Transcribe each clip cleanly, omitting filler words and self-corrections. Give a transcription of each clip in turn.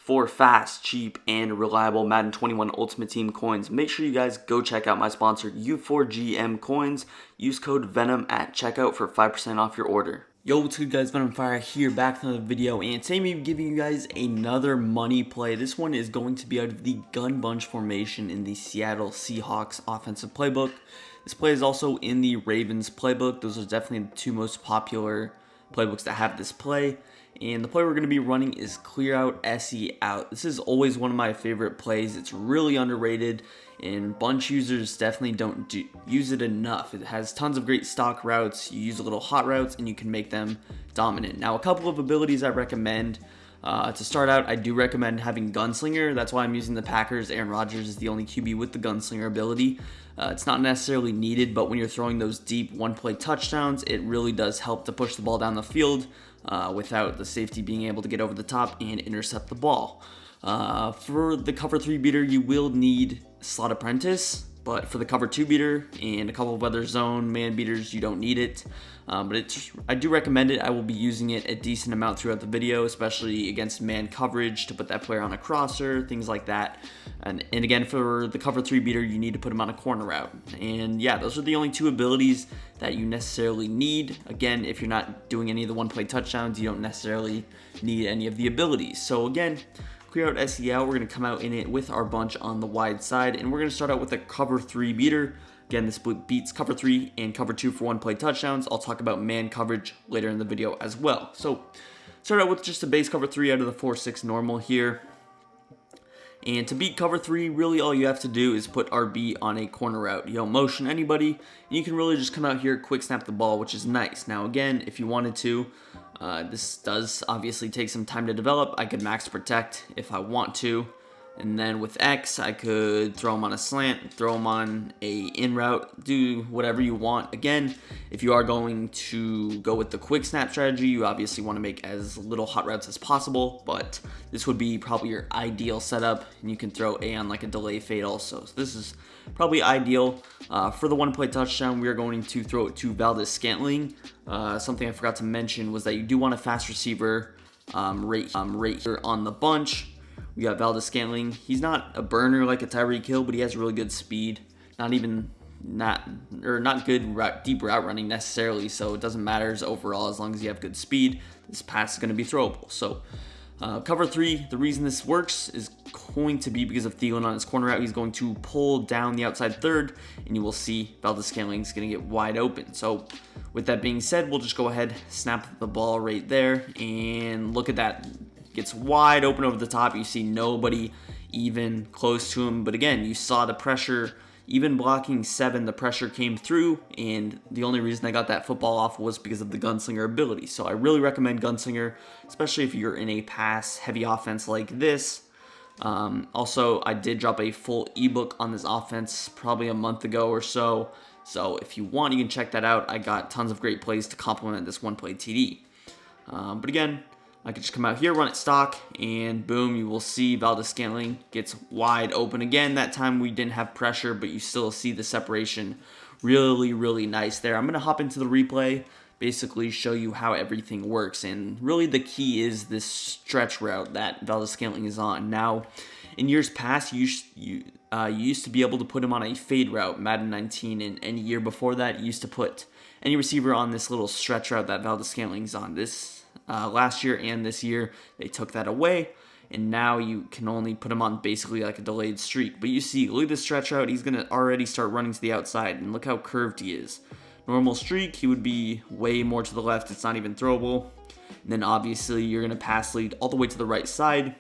For fast, cheap, and reliable Madden 21 Ultimate Team coins, make sure you guys go check out my sponsor U4GM Coins. Use code VENOM at checkout for 5% off your order. Yo, what's good guys, Venom Fire here, back with another video, and today I'm giving you guys another money play. This one is going to be out of the gun bunch formation in the Seattle Seahawks offensive playbook. This play is also in the Ravens playbook. Those are definitely the two most popular playbooks that have this play. And the play we're going to be running is Clear Out, SE Out. This is always one of my favorite plays. It's really underrated, and bunch users definitely don't use it enough. It has tons of great stock routes. You use a little hot routes, and you can make them dominant. Now, a couple of abilities I recommend. To start out, I do recommend having Gunslinger. That's why I'm using the Packers. Aaron Rodgers is the only QB with the Gunslinger ability. It's not necessarily needed, but when you're throwing those deep one-play touchdowns, it really does help to push the ball down the field without the safety being able to get over the top and intercept the ball. For the cover 3 beater, you will need Slot Apprentice, but for the cover 2 beater and a couple of other zone man beaters, you don't need it. But I do recommend it. I will be using it a decent amount throughout the video, especially against man coverage to put that player on a crosser, things like that. And again, for the cover 3 beater, you need to put him on a corner route. And yeah, those are the only two abilities that you necessarily need. Again, if you're not doing any of the one-play touchdowns, you don't necessarily need any of the abilities. So again, Clear Out, SE Out, we're going to come out in it with our bunch on the wide side, and we're going to start out with a cover 3 beater. Again, this beats cover 3 and cover 2 for one-play touchdowns. I'll talk about man coverage later in the video as well. So, start out with just a base cover 3 out of the 4-6 normal here. And to beat cover 3, really all you have to do is put RB on a corner route. You don't motion anybody, and you can really just come out here, quick snap the ball, which is nice. Now again, if you wanted to, this does obviously take some time to develop. I could max protect if I want to. And then with X, I could throw him on a slant, throw him on a in route, do whatever you want. Again, if you are going to go with the quick snap strategy, you obviously want to make as little hot routes as possible, but this would be probably your ideal setup, and you can throw A on like a delay fade also. So this is probably ideal. For the one-play touchdown, we are going to throw it to Valdes-Scantling. Something I forgot to mention was that you do want a fast receiver right here on the bunch. We got Valdes-Scantling. He's not a burner like a Tyreek Hill, but he has really good speed. Not good deep route running necessarily, so it doesn't matter overall as long as you have good speed. This pass is going to be throwable. So cover 3, the reason this works is going to be because of Thielen on his corner route. He's going to pull down the outside third, and you will see Valdes-Scantling is going to get wide open. So with that being said, we'll just go ahead, snap the ball right there, and look at that. Gets wide open over the top. You see nobody even close to him. But again, you saw the pressure, even blocking 7, the pressure came through. And the only reason I got that football off was because of the Gunslinger ability. So I really recommend Gunslinger, especially if you're in a pass-heavy offense like this. Also, I did drop a full ebook on this offense probably a month ago or so. So if you want, you can check that out. I got tons of great plays to complement this one-play TD. But again, I could just come out here, run it stock, and boom, you will see Valdes-Scantling gets wide open again. That time we didn't have pressure, but you still see the separation. Really, really nice there. I'm going to hop into the replay, basically show you how everything works. And really the key is this stretch route that Valdes-Scantling is on. Now, in years past, you used to be able to put him on a fade route, Madden 19, and any year before that, you used to put any receiver on this little stretch route that Valdes-Scantling is on. Last year and this year, they took that away, and now you can only put him on basically like a delayed streak. But you see, look at this stretch out. He's going to already start running to the outside, and look how curved he is. Normal streak, he would be way more to the left. It's not even throwable. And then obviously, you're going to pass lead all the way to the right side,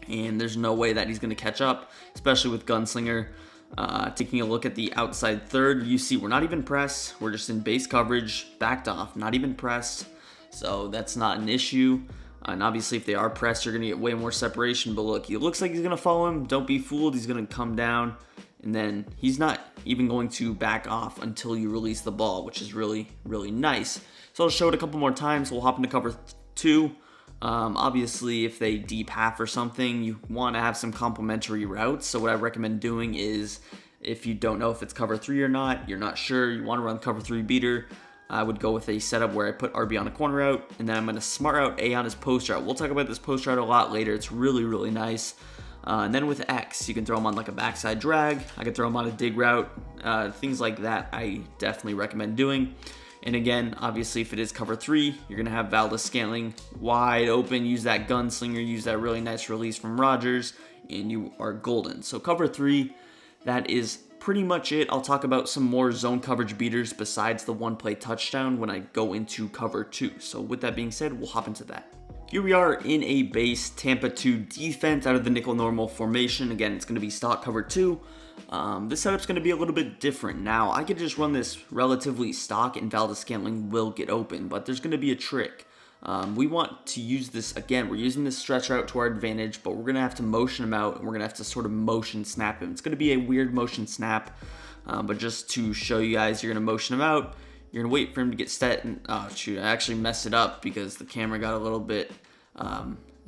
and there's no way that he's going to catch up, especially with Gunslinger. Taking a look at the outside third, you see we're not even pressed. We're just in base coverage, backed off, not even pressed. So that's not an issue. And obviously if they are pressed, you're going to get way more separation. But look, it looks like he's going to follow him. Don't be fooled. He's going to come down. And then he's not even going to back off until you release the ball, which is really, really nice. So I'll show it a couple more times. We'll hop into cover 2. Obviously, if they deep half or something, you want to have some complementary routes. So what I recommend doing is, if you don't know if it's cover 3 or not, you're not sure, you want to run cover 3 beater, I would go with a setup where I put RB on a corner route, and then I'm going to smart out A on his post route. We'll talk about this post route a lot later. It's really, really nice. And then with X, you can throw him on like a backside drag. I could throw him on a dig route. Things like that I definitely recommend doing. And again, obviously, if it is cover 3, you're going to have Valdes-Scantling wide open. Use that gunslinger. Use that really nice release from Rodgers, and you are golden. So cover 3, that is pretty much it. I'll talk about some more zone coverage beaters besides the one-play touchdown when I go into cover 2. So with that being said, we'll hop into that. Here we are in a base Tampa 2 defense out of the nickel normal formation. Again, it's going to be stock cover 2. This setup's going to be a little bit different. Now, I could just run this relatively stock and Valdes-Scantling will get open, but there's going to be a trick. We want to use this, again, we're using this stretch route to our advantage, but we're going to have to motion him out, and we're going to have to sort of motion snap him. It's going to be a weird motion snap, but just to show you guys, you're going to motion him out. You're going to wait for him to get set, and oh shoot, I actually messed it up because the camera got a little bit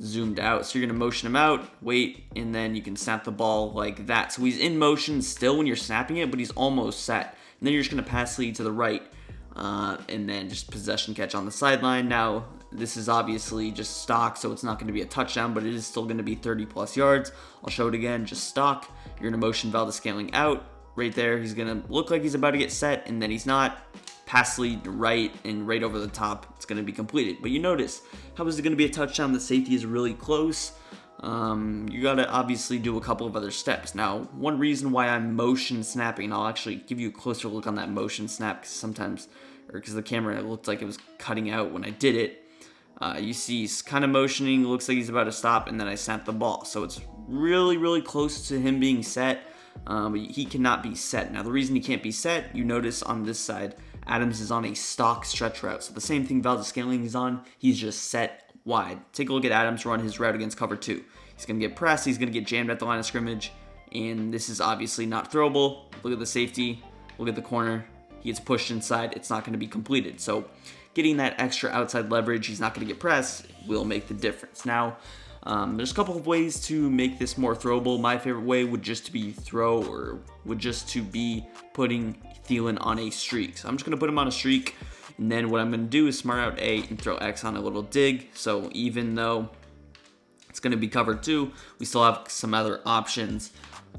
zoomed out. So you're going to motion him out, wait, and then you can snap the ball like that. So he's in motion still when you're snapping it, but he's almost set. And then you're just going to pass lead to the right, and then just possession catch on the sideline. Now, this is obviously just stock, so it's not going to be a touchdown, but it is still going to be 30 plus yards. I'll show it again, just stock. You're going to motion Valdes-Scantling out. Right there, he's going to look like he's about to get set, and then he's not. Pass lead right, and right over the top, it's going to be completed. But you notice, how is it going to be a touchdown? The safety is really close. You got to obviously do a couple of other steps. Now, one reason why I'm motion snapping, and I'll actually give you a closer look on that motion snap, because sometimes, or because the camera looked like it was cutting out when I did it. You see he's kind of motioning, looks like he's about to stop, and then I snap the ball. So it's really, really close to him being set, but he cannot be set. Now, the reason he can't be set, you notice on this side, Adams is on a stock stretch route. So the same thing Valdes-Scantling is on, he's just set wide. Take a look at Adams run his route against cover 2. He's going to get pressed, he's going to get jammed at the line of scrimmage, and this is obviously not throwable. Look at the safety, look at the corner. He gets pushed inside, it's not going to be completed. So getting that extra outside leverage, he's not going to get pressed, will make the difference. Now, there's a couple of ways to make this more throwable. My favorite way would just be putting Thielen on a streak. So I'm just going to put him on a streak, and then what I'm going to do is smart out A and throw X on a little dig. So even though it's going to be cover 2, we still have some other options.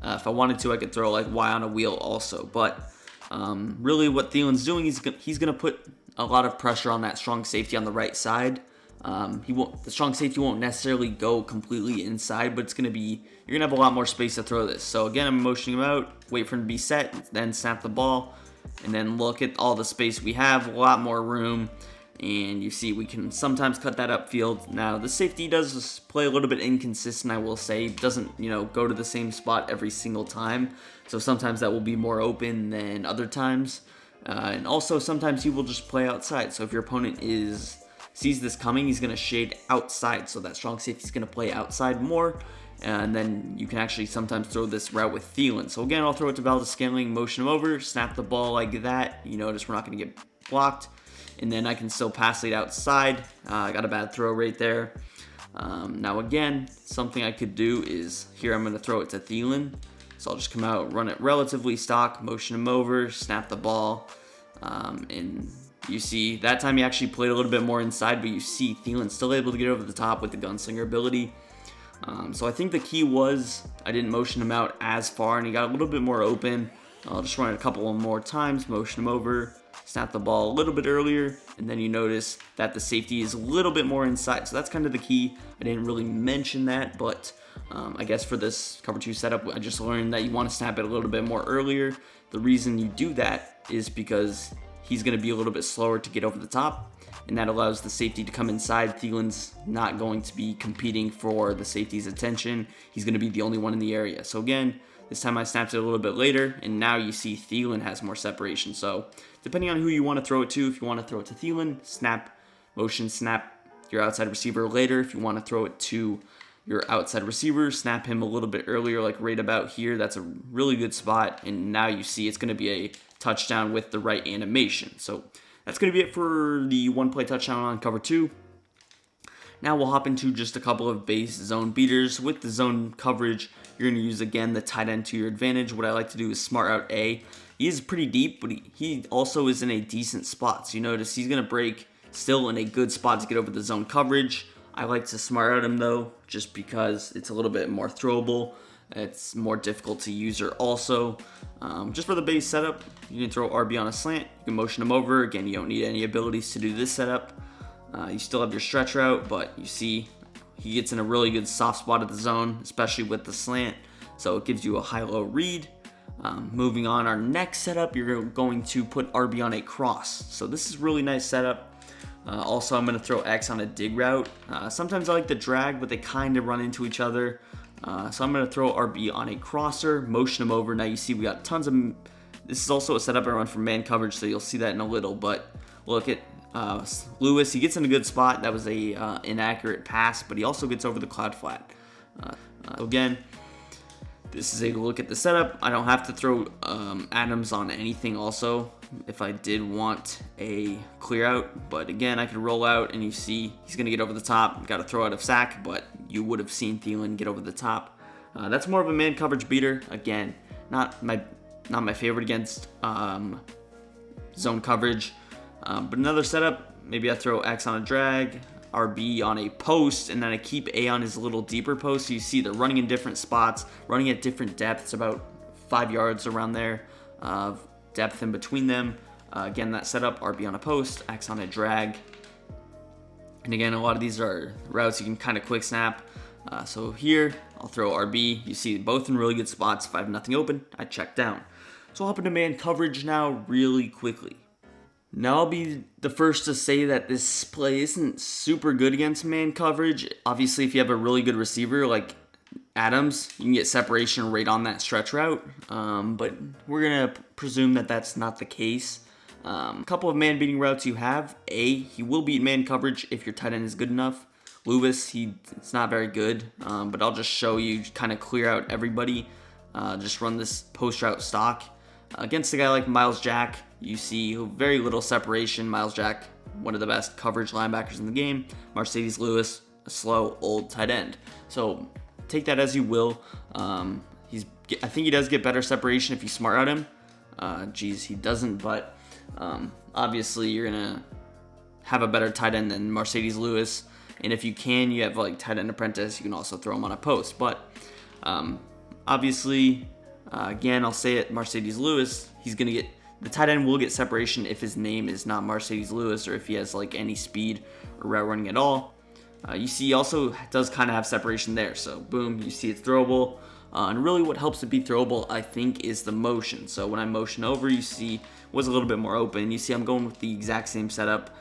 If I wanted to, I could throw like Y on a wheel also. But really what Thielen's doing, he's going to put a lot of pressure on that strong safety on the right side. The strong safety won't necessarily go completely inside, but you're gonna have a lot more space to throw this. So again, I'm motioning him out, wait for him to be set, then snap the ball, and then look at all the space we have, a lot more room, and you see we can sometimes cut that upfield. Now the safety does play a little bit inconsistent, I will say. It doesn't, go to the same spot every single time. So sometimes that will be more open than other times, and also sometimes he will just play outside. So if your opponent sees this coming, he's going to shade outside, so that strong safety is going to play outside more, and then you can actually sometimes throw this route with Thielen. So again, I'll throw it to Valdes-Scantling, motion him over, snap the ball like that. You notice we're not going to get blocked, and then I can still pass it outside. I got a bad throw right there. Now again, something I could do is, here I'm going to throw it to Thielen, so I'll just come out, run it relatively stock, motion him over, snap the ball, and you see, that time he actually played a little bit more inside, but you see Thielen still able to get over the top with the gunslinger ability. So I think the key was I didn't motion him out as far, and he got a little bit more open. I'll just run it a couple more times, motion him over, snap the ball a little bit earlier, and then you notice that the safety is a little bit more inside. So that's kind of the key. I didn't really mention that, but I guess for this cover 2 setup, I just learned that you want to snap it a little bit more earlier. The reason you do that is because he's going to be a little bit slower to get over the top, and that allows the safety to come inside. Thielen's not going to be competing for the safety's attention. He's going to be the only one in the area. So again, this time I snapped it a little bit later, and now you see Thielen has more separation. So depending on who you want to throw it to, if you want to throw it to Thielen, motion snap your outside receiver later. If you want to throw it to your outside receiver, snap him a little bit earlier, like right about here. That's a really good spot, and now you see it's going to be a touchdown with the right animation. So that's going to be it for the one-play touchdown on cover 2. Now we'll hop into just a couple of base zone beaters. With the zone coverage, you're going to use, again, the tight end to your advantage. What I like to do is smart out A. He is pretty deep, but he also is in a decent spot. So you notice he's going to break still in a good spot to get over the zone coverage. I like to smart out him though, just because it's a little bit more throwable. It's more difficult to use her also. Just for the base setup, you can throw RB on a slant. You can motion him over. Again, you don't need any abilities to do this setup. You still have your stretch route, but you see he gets in a really good soft spot at the zone, especially with the slant. So it gives you a high-low read. Moving on, our next setup, you're going to put RB on a cross. So this is really nice setup. Also, I'm going to throw X on a dig route. Sometimes I like the drag, but they kind of run into each other. So I'm going to throw RB on a crosser, motion him over. Now you see we got tons of... This is also a setup I run for man coverage, so you'll see that in a little. But look at Lewis. He gets in a good spot. That was a inaccurate pass, but he also gets over the cloud flat. Again, this is a look at the setup. I don't have to throw Adams on anything also if I did want a clear out. But again, I could roll out and you see he's going to get over the top. Got to throw out of sack, but you would have seen Thielen get over the top. That's more of a man coverage beater. Again, not my favorite against zone coverage. But another setup, maybe I throw X on a drag, RB on a post, and then I keep A on his little deeper post. So you see they're running in different spots, running at different depths, about 5 yards around there of depth in between them. Again, that setup, RB on a post, X on a drag. And again, a lot of these are routes you can kind of quick snap. So here, I'll throw RB. You see both in really good spots. If I have nothing open, I check down. So I'll hop into man coverage now really quickly. Now I'll be the first to say that this play isn't super good against man coverage. Obviously, if you have a really good receiver like Adams, you can get separation right on that stretch route. But we're going to presume that that's not the case. A couple of man-beating routes you have. He will beat man coverage if your tight end is good enough. Lewis, it's not very good, but I'll just show you, kind of clear out everybody. Just run this post route stock. Against a guy like Miles Jack, you see very little separation. Miles Jack, one of the best coverage linebackers in the game. Mercedes Lewis, a slow, old tight end. So take that as you will. I think he does get better separation if you smart out him. He doesn't, but obviously you're going to have a better tight end than Mercedes Lewis. And if you have like tight end apprentice, you can also throw him on a post. But obviously, again, I'll say it, Mercedes Lewis, the tight end will get separation if his name is not Mercedes Lewis or if he has like any speed or route running at all. You see he also does kind of have separation there. So boom, you see it's throwable. And really what helps it be throwable, I think, is the motion. So when I motion over, you see it was a little bit more open. You see I'm going with the exact same setup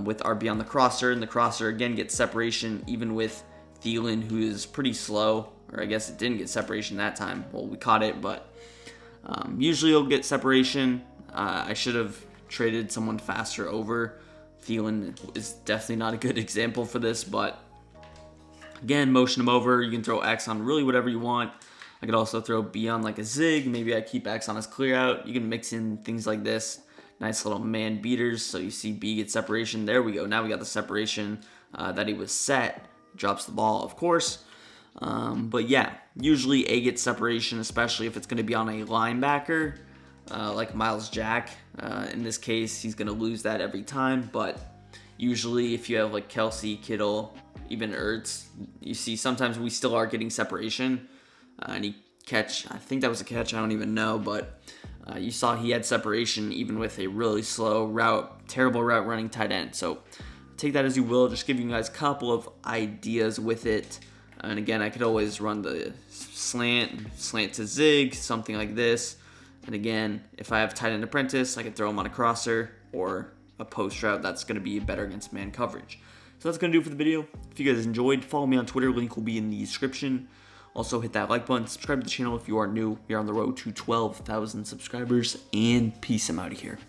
with RB on the crosser. And the crosser, again, gets separation even with Thielen, who is pretty slow. Or I guess it didn't get separation that time. Well, we caught it, but usually you'll get separation. I should have traded someone faster over. Thielen is definitely not a good example for this, but again, motion him over. You can throw X on really whatever you want. I could also throw B on like a zig. Maybe I keep X on his clear out. You can mix in things like this. Nice little man beaters. So you see B gets separation. There we go. Now we got the separation that he was set. Drops the ball, of course. But yeah, usually A gets separation, especially if it's going to be on a linebacker like Miles Jack. In this case, he's going to lose that every time. But usually if you have like Kelsey, Kittle, even Ertz, you see sometimes we still are getting separation. And he I think that was a catch, I don't even know. But you saw he had separation even with a really slow route, terrible route running tight end. So take that as you will, just giving you guys a couple of ideas with it. And again, I could always run the slant to zig, something like this. And again, if I have tight end apprentice, I could throw him on a crosser or a post route. That's going to be better against man coverage. So that's going to do it for the video. If you guys enjoyed, follow me on Twitter. Link will be in the description. Also, hit that like button. Subscribe to the channel if you are new. We are on the road to 12,000 subscribers. And peace. I'm out of here.